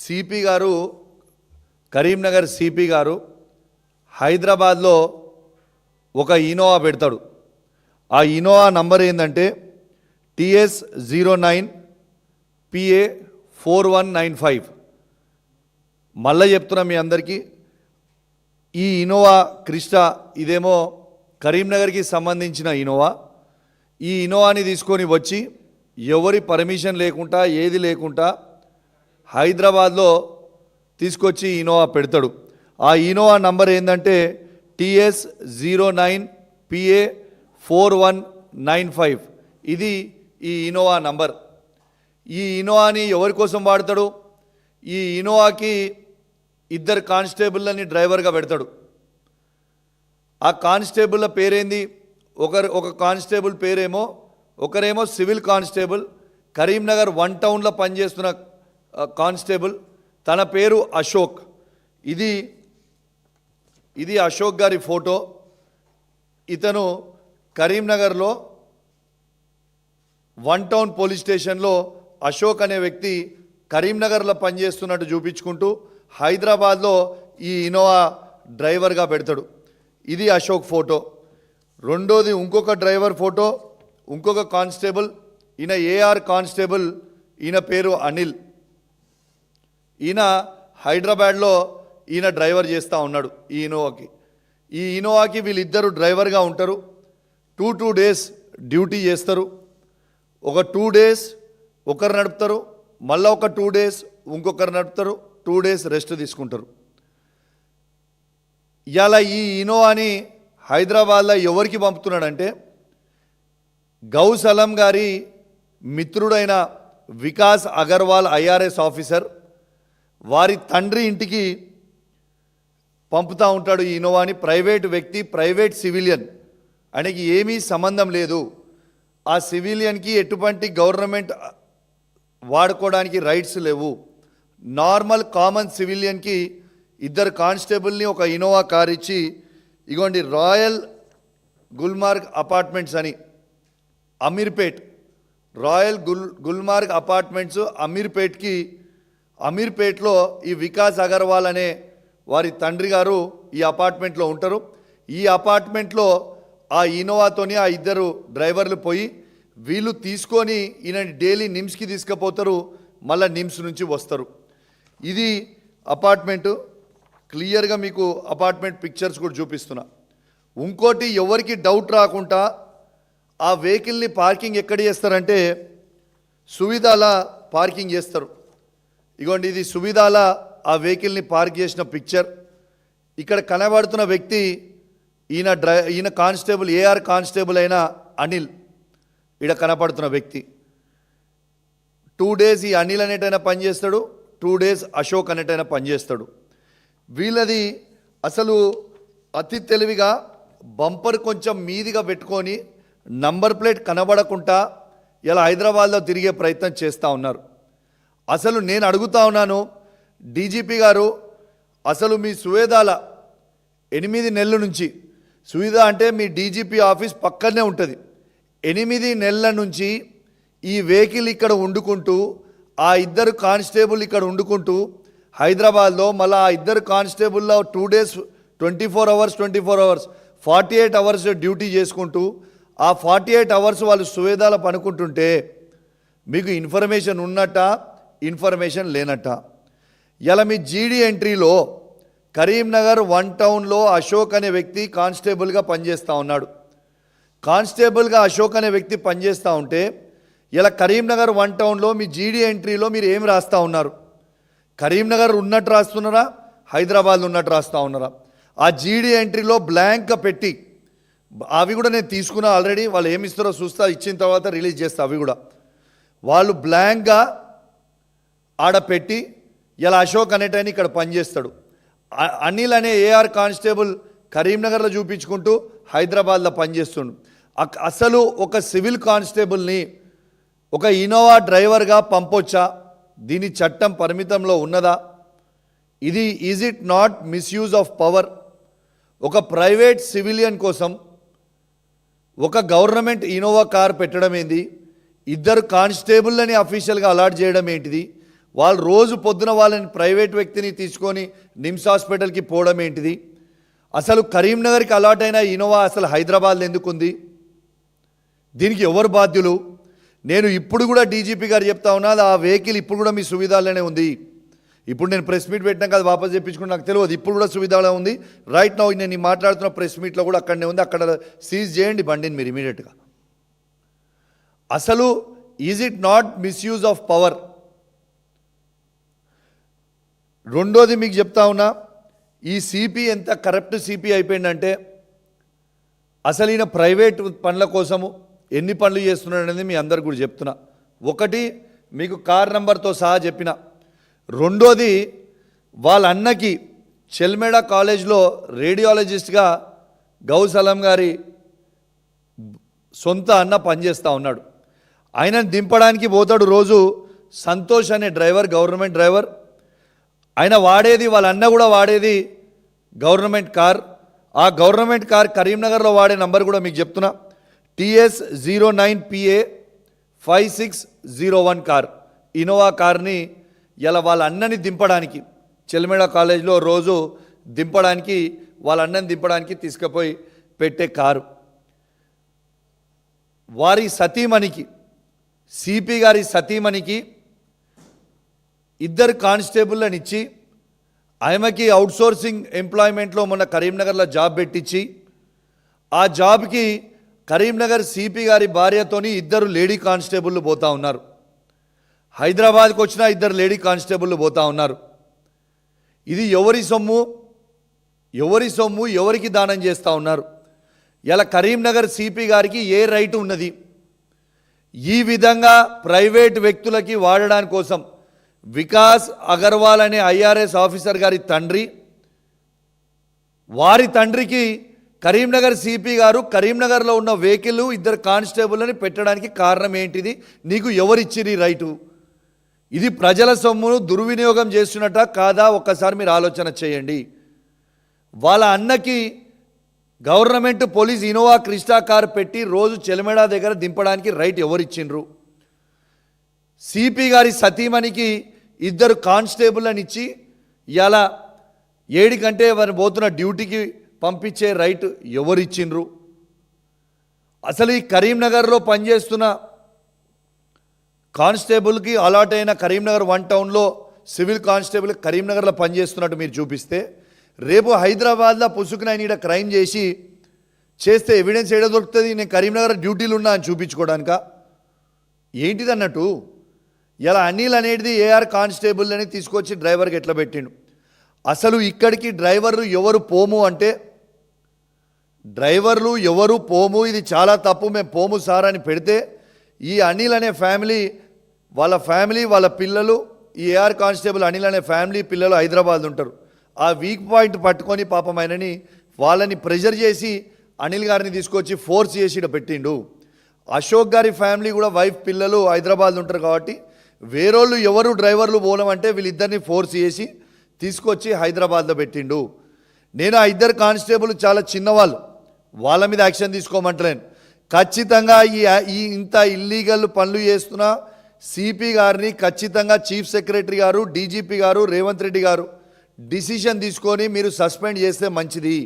CP గారు Karimnagar CP గారు హైదరాబాద్లో ఒక ఇనోవా పెడతాడు. ఆ ఇనోవా నంబర్ ఏంటంటే TS09PA4195. మళ్ళీ చెప్తున్నా మీ అందరికీ, ఈ ఇనోవా క్రిస్టా ఇదేమో కరీంనగర్కి సంబంధించిన ఇనోవా. ఈ ఇనోవాని తీసుకొని వచ్చి ఎవరి పర్మిషన్ లేకుండా ఏది లేకుండా హైదరాబాద్లో తీసుకొచ్చి ఇనోవా పెడతాడు. ఆ ఇనోవా నంబర్ ఏంటంటే TS09PA4195. ఇది ఈ ఇనోవా నంబర్. ఈ ఇనోవాని ఎవరి కోసం వాడతాడు? ఈ ఇనోవాకి 2 కానిస్టేబుల్ని డ్రైవర్గా పెడతాడు. ఆ కానిస్టేబుల్ల పేరేంది? ఒక కానిస్టేబుల్ పేరేమో, ఒకరేమో సివిల్ కానిస్టేబుల్, కరీంనగర్ 1 టౌన్లో పనిచేస్తున్న కానిస్టేబుల్. తన పేరు అశోక్. ఇది అశోక్ గారి ఫోటో. ఇతను కరీంనగర్లో 1 టౌన్ పోలీస్ స్టేషన్లో అశోక్ అనే వ్యక్తి కరీంనగర్లో పనిచేస్తున్నట్టు చూపించుకుంటూ హైదరాబాద్లో ఈ ఇనోవా డ్రైవర్గా పెడతాడు. ఇది అశోక్ ఫోటో. రెండోది ఇంకొక డ్రైవర్ ఫోటో, ఇంకొక కానిస్టేబుల్. ఈయన ఏఆర్ కానిస్టేబుల్. ఈయన పేరు అనిల్. ఈయన హైదరాబాద్లో ఈయన డ్రైవర్ చేస్తూ ఉన్నాడు ఈ ఇనోవాకి. వీళ్ళిద్దరు డ్రైవర్గా ఉంటారు. 2 డేస్ డ్యూటీ చేస్తారు. ఒక 2 డేస్ ఒకరు నడుపుతారు, మళ్ళీ ఒక 2 డేస్ ఇంకొకరు నడుపుతారు, 2 డేస్ రెస్ట్ తీసుకుంటారు. ఇలా ఈ ఇనోవాని హైదరాబాద్లో ఎవరికి పంపుతున్నాడంటే గౌస్ అలం గారి మిత్రుడైన వికాస్ అగర్వాల్ ఐఆర్ఎస్ ఆఫీసర్ వారి తండ్రి ఇంటికి పంపుతూ ఉంటాడు ఈ ఇనోవాని. ప్రైవేట్ వ్యక్తి, ప్రైవేట్ సివిలియన్, ఆయనకి ఏమీ సంబంధం లేదు. ఆ సివిలియన్కి ఎటువంటి గవర్నమెంట్ వాడుకోవడానికి రైట్స్ లేవు. నార్మల్ కామన్ సివిలియన్కి 2 కానిస్టేబుల్ని ఒక ఇనోవా కార్ ఇచ్చి, ఇగోండి రాయల్ గుల్మార్గ్ అపార్ట్మెంట్స్ అని అమీర్పేట్, రాయల్ గుల్మార్గ్ అపార్ట్మెంట్స్ అమీర్పేట్లో ఈ వికాస్ అగర్వాల్ అనే వారి తండ్రి గారు ఈ అపార్ట్మెంట్లో ఉంటారు. ఈ అపార్ట్మెంట్లో ఆ ఇనోవాతోని ఆ 2 డ్రైవర్లు పోయి వీళ్ళు తీసుకొని ఈయన డైలీ నిమ్స్కి తీసుకుపోతారు, మళ్ళీ నిమ్స్ నుంచి వస్తారు. ఇది అపార్ట్మెంటు. క్లియర్గా మీకు అపార్ట్మెంట్ పిక్చర్స్ కూడా చూపిస్తున్నా. ఇంకోటి ఎవరికి డౌట్ రాకుండా ఆ వెహికల్ని పార్కింగ్ ఎక్కడ చేస్తారంటే సువిధాల పార్కింగ్ చేస్తారు. ఇగోండి ఇది సువిధాల ఆ వెహికల్ని పార్క్ చేసిన పిక్చర్. ఇక్కడ కనబడుతున్న వ్యక్తి ఈయన కానిస్టేబుల్, ఏఆర్ కానిస్టేబుల్ అయిన అనిల్. ఇక్కడ కనపడుతున్న వ్యక్తి 2 డేస్ ఈ అనిల్ అనేటైనా పనిచేస్తాడు, 2 డేస్ అశోక్ అనేటైనా పనిచేస్తాడు. వీళ్ళది అసలు అతి తెలివిగా బంపర్ కొంచెం మీదిగా పెట్టుకొని నంబర్ ప్లేట్ కనబడకుండా ఇలా హైదరాబాద్లో తిరిగే ప్రయత్నం చేస్తూ ఉన్నారు. అసలు నేను అడుగుతా ఉన్నాను, డీజీపీ గారు, అసలు మీ సువేదాల 8 నెలల నుంచి, సువేదా అంటే మీ డీజీపీ ఆఫీస్ పక్కనే ఉంటుంది, 8 నెలల నుంచి ఈ వెహికల్ ఇక్కడ వండుకుంటూ ఆ 2 కానిస్టేబుల్ ఇక్కడ వండుకుంటూ హైదరాబాద్లో మళ్ళీ ఆ 2 కానిస్టేబుల్లో 2 డేస్ 24 అవర్స్ 48 అవర్స్ డ్యూటీ చేసుకుంటూ ఆ 48 అవర్స్ వాళ్ళు సువేదాల పనుకుంటుంటే మీకు ఇన్ఫర్మేషన్ ఉన్నట్ట, ఇన్ఫర్మేషన్ లేనట్ట. ఇలా మీ జీడీ ఎంట్రీలో కరీంనగర్ 1 టౌన్లో అశోక్ అనే వ్యక్తి కానిస్టేబుల్గా పనిచేస్తూ ఉన్నాడు. కానిస్టేబుల్గా అశోక్ అనే వ్యక్తి పనిచేస్తూ ఉంటే ఇలా కరీంనగర్ 1 టౌన్లో మీ జీడీ ఎంట్రీలో మీరు ఏం రాస్తూ ఉన్నారు? కరీంనగర్ ఉన్నట్టు రాస్తున్నారా, హైదరాబాద్లో ఉన్నట్టు రాస్తూ ఉన్నారా? ఆ జీడీ ఎంట్రీలో బ్లాంక్గా పెట్టి, అవి కూడా నేను తీసుకున్నా ఆల్రెడీ, వాళ్ళు ఏమి ఇస్తారో చూస్తా, ఇచ్చిన తర్వాత రిలీజ్ చేస్తా. అవి కూడా వాళ్ళు బ్లాంక్గా ఆడ పెట్టి ఇలా అశోక్ అనేటైనా ఇక్కడ పనిచేస్తాడు. అనిల్ అనే ఏఆర్ కానిస్టేబుల్ కరీంనగర్లో చూపించుకుంటూ హైదరాబాద్లో పనిచేస్తుండు. అసలు ఒక సివిల్ కానిస్టేబుల్ని ఒక ఇనోవా డ్రైవర్గా పంపొచ్చా? దీని చట్టం పరిమితంలో ఉన్నదా? Is it not misuse of power? ఒక ప్రైవేట్ సివిలియన్ కోసం ఒక గవర్నమెంట్ ఇనోవా కార్ పెట్టడం ఏంది? 2 కానిస్టేబుల్ని అఫీషియల్గా అలాట్ చేయడం ఏంటిది? వాళ్ళు రోజు పొద్దున వాళ్ళని ప్రైవేట్ వ్యక్తిని తీసుకొని నిమ్స్ హాస్పిటల్కి పోవడం ఏంటిది? అసలు కరీంనగర్కి అలాట్ అయిన ఇన్నోవా అసలు హైదరాబాద్లో ఎందుకుంది? దీనికి ఎవరు బాధ్యులు? నేను ఇప్పుడు కూడా డీజీపీ గారు చెప్తా ఉన్నా, ఆ వెహికల్ ఇప్పుడు కూడా మీ సువిధాలోనే ఉంది. ఇప్పుడు నేను ప్రెస్ మీట్ పెట్టినాక అది వాపస్ తెప్పించుకుని నాకు తెలియదు, ఇప్పుడు కూడా సువిధాలో ఉంది. రైట్ నౌ నేను ఈ మాట్లాడుతున్న ప్రెస్ మీట్లో కూడా అక్కడనే ఉంది. అక్కడ సీజ్ చేయండి బండిని మీరు ఇమీడియట్గా. అసలు is it not misuse of power? రెండోది మీకు చెప్తా ఉన్నా, ఈ సిపి ఎంత కరప్ట్ సిపి అయిపోయిందంటే, అసలు ఈయన ప్రైవేట్ పనుల కోసము ఎన్ని పనులు చేస్తున్నాడు అనేది మీ అందరు కూడా చెప్తున్నా. ఒకటి మీకు కార్ నంబర్తో సహా చెప్పిన. రెండోది వాళ్ళ అన్నకి చెల్మేడ కాలేజ్లో రేడియాలజిస్ట్గా గౌసలం గారి సొంత అన్న పనిచేస్తూ ఉన్నాడు. ఆయనను దింపడానికి పోతాడు రోజు సంతోష్ అనే డ్రైవర్, గవర్నమెంట్ డ్రైవర్. ఆయన వాడేది, వాళ్ళ అన్న కూడా వాడేది గవర్నమెంట్ కార్. ఆ గవర్నమెంట్ కార్ కరీంనగర్లో వాడే నంబర్ కూడా మీకు చెప్తున్నా, TS09PA 5601 కార్, ఇన్నోవా కార్ని ఇలా వాళ్ళ అన్నని దింపడానికి చెల్మేడ కాలేజ్లో రోజు దింపడానికి, వాళ్ళ అన్నని దింపడానికి తీసుకుపోయి పెట్టే కారు. వారి సతీమణికి, సిపి గారి సతీమణికి ఇద్దరు కానిస్టేబుల్ని ఇచ్చి ఆమెకి అవుట్సోర్సింగ్ ఎంప్లాయ్మెంట్లో మొన్న కరీంనగర్లో జాబ్ పెట్టించి, ఆ జాబ్కి కరీంనగర్ సిపి గారి భార్యతోని ఇద్దరు లేడీ కానిస్టేబుళ్ళు పోతూ ఉన్నారు. హైదరాబాద్కి వచ్చిన ఇద్దరు లేడీ కానిస్టేబుళ్ళు పోతూ ఉన్నారు. ఇది ఎవరి సొమ్ము? ఎవరి సొమ్ము? ఎవరికి దానం చేస్తూ ఉన్నారు? ఇలా కరీంనగర్ సిపి గారికి ఏ రైట్ ఉన్నది ఈ విధంగా ప్రైవేట్ వ్యక్తులకి వాడడానికి కోసం? వికాస్ అగర్వాల్ అనే IRS ఆఫీసర్ గారి తండ్రి, వారి తండ్రికి కరీంనగర్ సిపి గారు కరీంనగర్లో ఉన్న వెహికల్ ఇద్దరు కానిస్టేబుల్ని పెట్టడానికి కారణం ఏంటిది? నీకు ఎవరిచ్చిరి రైటు? ఇది ప్రజల సొమ్మును దుర్వినియోగం చేస్తున్నట్ట కాదా? ఒక్కసారి మీరు ఆలోచన చేయండి. వాళ్ళ అన్నకి government police Innova Crysta car పెట్టి రోజు చెలమెడ దగ్గర దింపడానికి రైట్ ఎవరిచ్చిండ్రు? సిపి గారి సతీమణికి ఇద్దరు కానిస్టేబుల్ని ఇచ్చి ఇలా 7 గంటే వారిని పోతున్న డ్యూటీకి పంపించే రైట్ ఎవరిచ్చిండ్రు? అసలు ఈ కరీంనగర్లో పనిచేస్తున్న కానిస్టేబుల్కి అలాట్ అయిన కరీంనగర్ 1 టౌన్లో సివిల్ కానిస్టేబుల్ కరీంనగర్లో పనిచేస్తున్నట్టు మీరు చూపిస్తే, రేపు హైదరాబాద్లో పుసుకున ఈడ క్రైమ్ చేస్తే ఎవిడెన్స్ ఏడ దొరుకుతుంది? నేను కరీంనగర్ డ్యూటీలు ఉన్నా అని చూపించుకోవడానిక? ఏంటిది అన్నట్టు? ఇలా అనిల్ అనేది AR కానిస్టేబుల్ అని తీసుకొచ్చి డ్రైవర్కి ఎట్లా పెట్టిండు? అసలు ఇక్కడికి డ్రైవర్లు ఎవరు పోము అంటే, డ్రైవర్లు ఎవరు పోము, ఇది చాలా తప్పు, మేము పోము సార్ అని పెడితే, ఈ అనిల్ అనే ఫ్యామిలీ, వాళ్ళ పిల్లలు, ఈ AR కానిస్టేబుల్ అనిల్ అనే ఫ్యామిలీ పిల్లలు హైదరాబాద్ ఉంటారు. ఆ వీక్ పాయింట్ పట్టుకొని పాపం ఆయనని వాళ్ళని ప్రెషర్ చేసి అనిల్ గారిని తీసుకొచ్చి ఫోర్స్ చేసి ఇక్కడ పెట్టిండు. అశోక్ గారి ఫ్యామిలీ కూడా వైఫ్ పిల్లలు హైదరాబాద్ ఉంటారు కాబట్టి వేరోళ్ళు ఎవరు డ్రైవర్లు పోలమంటే వీళ్ళిద్దరిని ఫోర్స్ చేసి తీసుకొచ్చి హైదరాబాద్లో పెట్టిండు. నేను ఆ ఇద్దరు కానిస్టేబుల్ చాలా చిన్నవాళ్ళు, వాళ్ళ మీద యాక్షన్ తీసుకోమంటలేను. ఖచ్చితంగా ఈ ఇంత ఇల్లీగల్ పనులు చేస్తున్న సిపి గారిని ఖచ్చితంగా చీఫ్ సెక్రటరీ గారు, డీజీపీ గారు, రేవంత్ రెడ్డి గారు డిసిషన్ తీసుకొని మీరు సస్పెండ్ చేస్తే మంచిది.